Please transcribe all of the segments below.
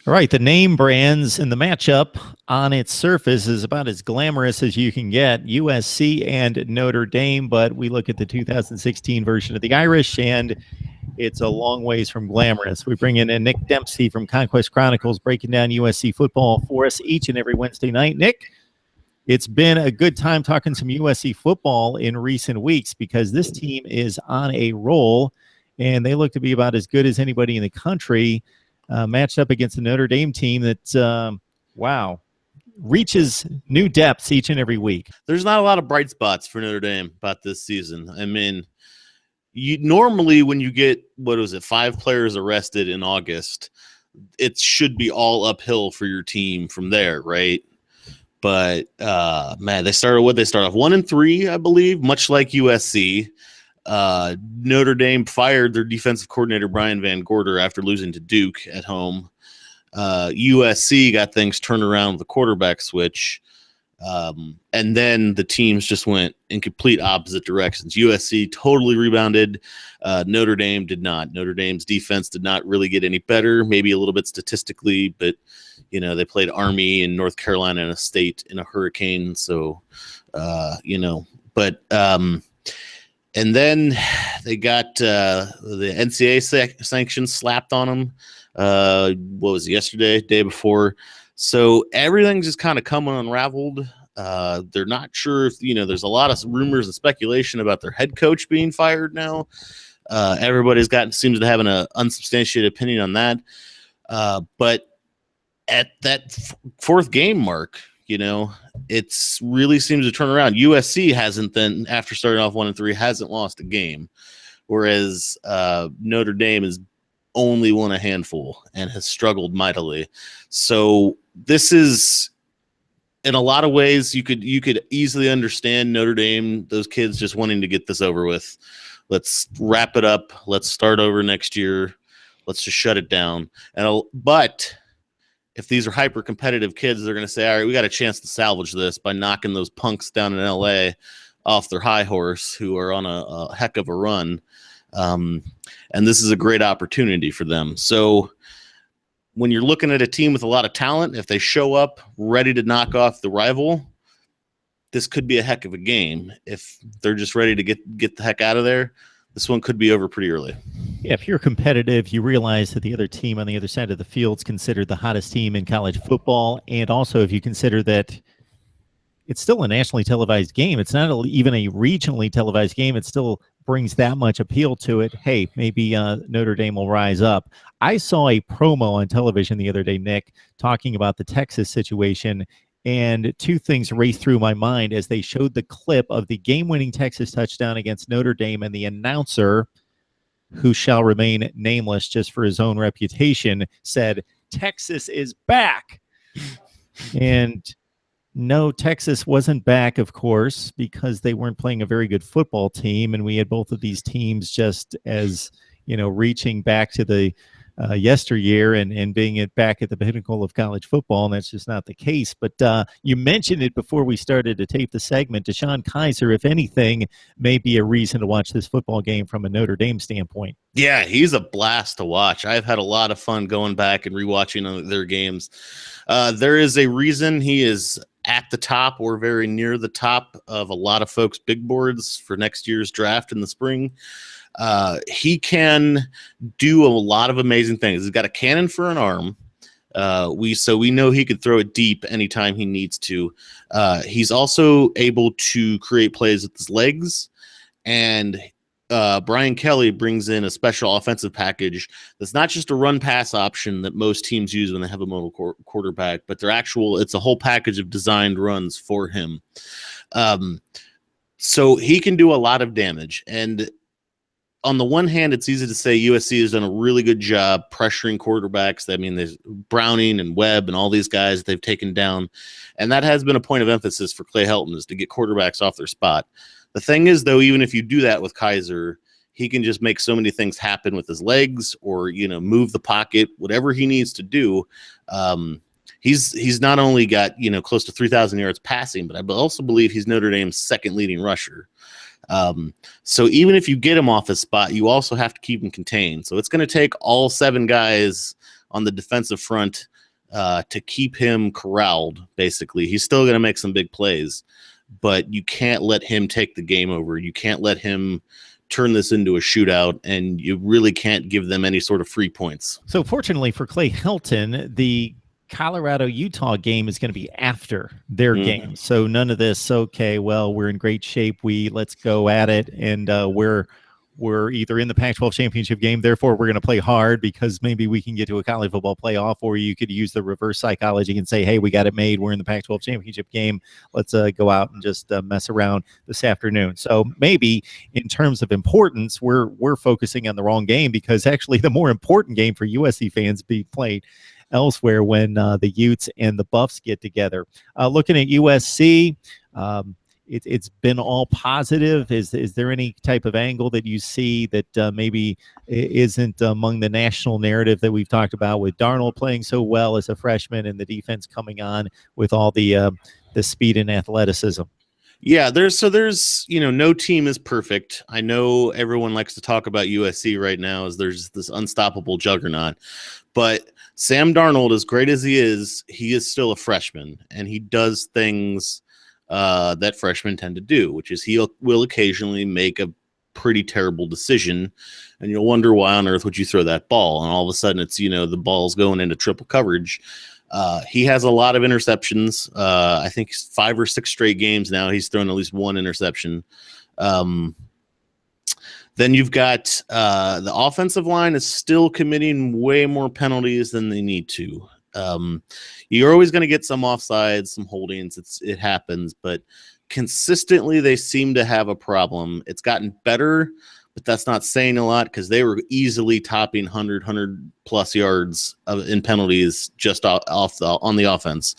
All right, the name brands and the matchup on its surface is about as glamorous as you can get, USC and Notre Dame, but we look at the 2016 version of the Irish, and it's a long ways from glamorous. We bring in Nick Dempsey from Conquest Chronicles, breaking down USC football for us each and every Wednesday night. Nick, it's been a good time talking some USC football in recent weeks because this team is on a roll, and they look to be about as good as anybody in the country. Matched up against the Notre Dame team that, wow, reaches new depths each and every week. There's not a lot of bright spots for Notre Dame about this season. I mean, you normally when you get, 5 players arrested in August, it should be all uphill for your team from there, right? But, man, they started off 1-3, I believe, much like USC. Notre Dame fired their defensive coordinator, Brian Van Gorder, after losing to Duke at home. USC got things turned around with the quarterback switch. And then the teams just went in complete opposite directions. USC totally rebounded. Notre Dame did not. Notre Dame's defense did not really get any better, maybe a little bit statistically, but, they played Army and North Carolina and a state in a hurricane. So, and then they got the NCAA sanctions slapped on them. What was it, yesterday, day before? So everything's just kind of coming unraveled. They're not sure if, there's a lot of rumors and speculation about their head coach being fired now. Everybody's seems to have an unsubstantiated opinion on that. But at that fourth game mark, it's really seems to turn around. USC hasn't then, after starting off 1-3, hasn't lost a game, whereas Notre Dame has only won a handful and has struggled mightily. So this is, in a lot of ways, you could easily understand Notre Dame, those kids just wanting to get this over with. Let's wrap it up. Let's start over next year. Let's just shut it down. But if these are hyper-competitive kids, they're going to say, all right, we got a chance to salvage this by knocking those punks down in L.A. off their high horse who are on a heck of a run. And this is a great opportunity for them. So when you're looking at a team with a lot of talent, if they show up ready to knock off the rival, this could be a heck of a game. If they're just ready to get the heck out of there, this one could be over pretty early. Yeah, if you're competitive, you realize that the other team on the other side of the field is considered the hottest team in college football. And also, if you consider that it's still a nationally televised game, it's not even a regionally televised game, it still brings that much appeal to it. Hey, maybe Notre Dame will rise up. I saw a promo on television the other day, Nick, talking about the Texas situation. And two things raced through my mind as they showed the clip of the game-winning Texas touchdown against Notre Dame, and the announcer, who shall remain nameless just for his own reputation, said, "Texas is back." And no, Texas wasn't back, of course, because they weren't playing a very good football team, and we had both of these teams just as, reaching back to the yesteryear and being back at the pinnacle of college football, and that's just not the case. But you mentioned it before we started to tape the segment. DeShone Kizer, if anything, may be a reason to watch this football game from a Notre Dame standpoint. Yeah, he's a blast to watch. I've had a lot of fun going back and rewatching their games. There is a reason he is at the top or very near the top of a lot of folks' big boards for next year's draft in the spring. He can do a lot of amazing things. He's got a cannon for an arm. We know he could throw it deep anytime he needs to. He's also able to create plays with his legs, and Brian Kelly brings in a special offensive package that's not just a run-pass option that most teams use when they have a mobile quarterback, but it's a whole package of designed runs for him. So he can do a lot of damage. And on the one hand, it's easy to say USC has done a really good job pressuring quarterbacks. I mean, there's Browning and Webb and all these guys they've taken down. And that has been a point of emphasis for Clay Helton, is to get quarterbacks off their spot. The thing is, though, even if you do that with Kizer, he can just make so many things happen with his legs or, move the pocket, whatever he needs to do. He's not only got, close to 3,000 yards passing, but I also believe he's Notre Dame's second leading rusher. So even if you get him off his spot, you also have to keep him contained. So it's going to take all 7 guys on the defensive front to keep him corralled. Basically, he's still going to make some big plays, but you can't let him take the game over. You can't let him turn this into a shootout, and you really can't give them any sort of free points. So fortunately for Clay Helton, the Colorado-Utah game is going to be after their game. So none of this, okay, well, we're in great shape. Let's go at it. And we're either in the Pac-12 championship game, therefore we're going to play hard because maybe we can get to a college football playoff, or you could use the reverse psychology and say, hey, we got it made. We're in the Pac-12 championship game. Let's go out and just mess around this afternoon. So maybe in terms of importance, we're focusing on the wrong game, because actually the more important game for USC fans be played elsewhere when the Utes and the Buffs get together. Looking at USC, it's been all positive. Is there any type of angle that you see that maybe isn't among the national narrative that we've talked about, with Darnold playing so well as a freshman and the defense coming on with all the speed and athleticism? Yeah, there's no team is perfect. I know everyone likes to talk about USC right now as there's this unstoppable juggernaut, but Sam Darnold, as great as he is still a freshman, and he does things that freshmen tend to do, which is he will occasionally make a pretty terrible decision, and you'll wonder why on earth would you throw that ball, and all of a sudden it's the ball's going into triple coverage. He has a lot of interceptions. I think 5 or 6 straight games now he's thrown at least one interception. Then you've got the offensive line is still committing way more penalties than they need to. You're always going to get some offsides, some holdings. It happens, but consistently they seem to have a problem. It's gotten better, but that's not saying a lot, because they were easily topping 100 plus yards in penalties just on the offense.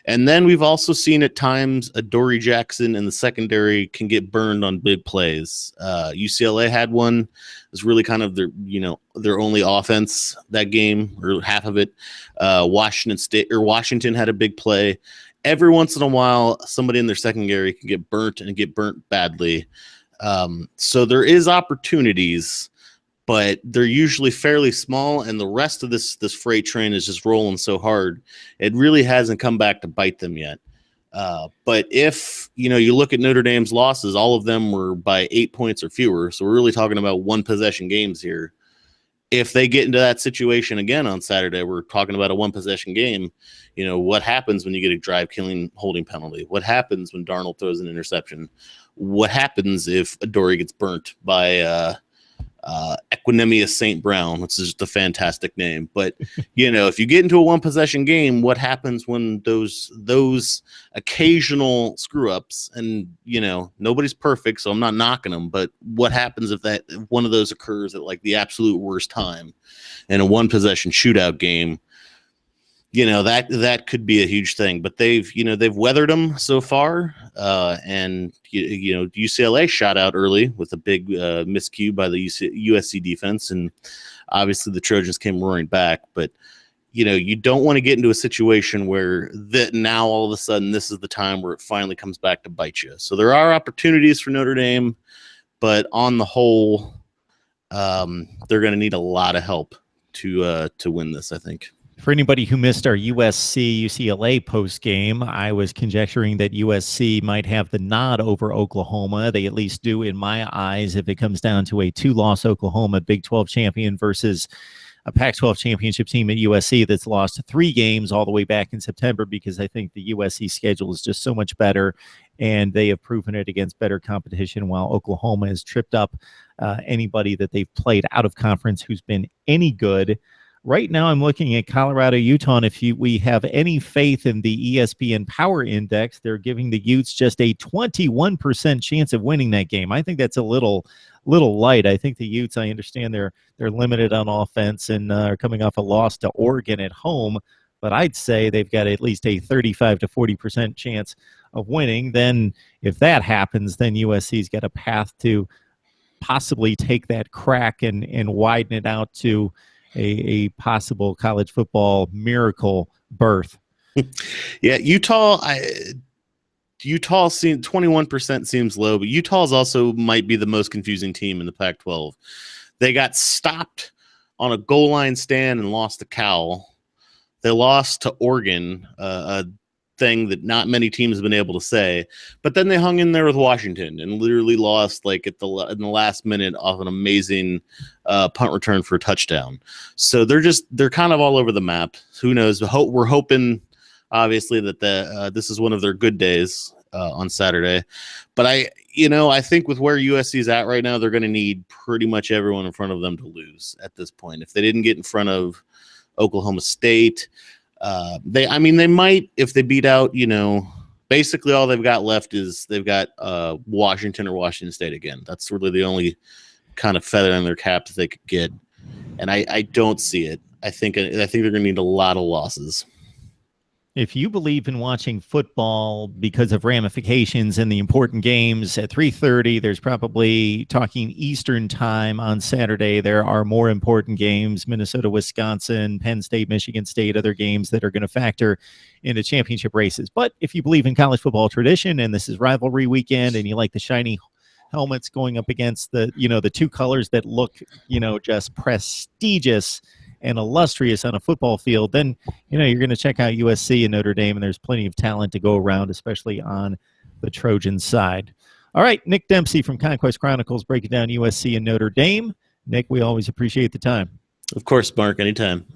And then we've also seen at times Adoree Jackson in the secondary can get burned on big plays. UCLA had one. It was really kind of their only offense that game, or half of it. Washington had a big play. Every once in a while, somebody in their secondary can get burnt, and get burnt badly. So there is opportunities, but they're usually fairly small, and the rest of this freight train is just rolling so hard. It really hasn't come back to bite them yet. But if you look at Notre Dame's losses, all of them were by 8 points or fewer. So we're really talking about one possession games here. If they get into that situation again on Saturday, we're talking about a one possession game. What happens when you get a drive-killing holding penalty? What happens when Darnold throws an interception? What happens if Adoree gets burnt by Equinemius St. Brown, which is just a fantastic name? But if you get into a one possession game, what happens when those occasional screw ups, and nobody's perfect, so I'm not knocking them, but what happens if one of those occurs at like the absolute worst time in a one possession shootout game? That could be a huge thing, but they've weathered them so far. And UCLA shot out early with a big miscue by the USC defense, and obviously the Trojans came roaring back. But you don't want to get into a situation where that now all of a sudden this is the time where it finally comes back to bite you. So there are opportunities for Notre Dame, but on the whole, they're going to need a lot of help to win this, I think. For anybody who missed our USC-UCLA post-game, I was conjecturing that USC might have the nod over Oklahoma. They at least do in my eyes if it comes down to a 2-loss Oklahoma Big 12 champion versus a Pac-12 championship team at USC that's lost 3 games all the way back in September, because I think the USC schedule is just so much better, and they have proven it against better competition, while Oklahoma has tripped up anybody that they've played out of conference who's been any good. Right now, I'm looking at Colorado-Utah, and if we have any faith in the ESPN Power Index, they're giving the Utes just a 21% chance of winning that game. I think that's a little light. I think the Utes, I understand they're limited on offense and are coming off a loss to Oregon at home, but I'd say they've got at least a 35 to 40% chance of winning. Then if that happens, then USC's got a path to possibly take that crack and widen it out to a possible college football miracle berth. Yeah, Utah seems 21% seems low, but Utah's also might be the most confusing team in the Pac-12. They got stopped on a goal line stand and lost to Cal. They lost to Oregon, a thing that not many teams have been able to say. But then they hung in there with Washington and literally lost like in the last minute off an amazing punt return for a touchdown. So they're kind of all over the map. Who knows? We're hoping, obviously, that this is one of their good days on Saturday. But I think with where USC's at right now, they're going to need pretty much everyone in front of them to lose at this point. If they didn't get in front of Oklahoma State, they might, if they beat out, basically all they've got left is they've got Washington or Washington State again. That's really the only kind of feather in their cap that they could get. And I don't see it. I think they're going to need a lot of losses. If you believe in watching football because of ramifications in the important games at 3:30, there's probably, talking Eastern time on Saturday, there are more important games, Minnesota, Wisconsin, Penn State, Michigan State, other games that are going to factor into championship races. But if you believe in college football tradition and this is rivalry weekend and you like the shiny helmets going up against the two colors that look, just prestigious and illustrious on a football field, then you're going to check out USC and Notre Dame, and there's plenty of talent to go around, especially on the Trojan side. All right, Nick Dempsey from Conquest Chronicles breaking down USC and Notre Dame. Nick, we always appreciate the time. Of course, Mark, anytime.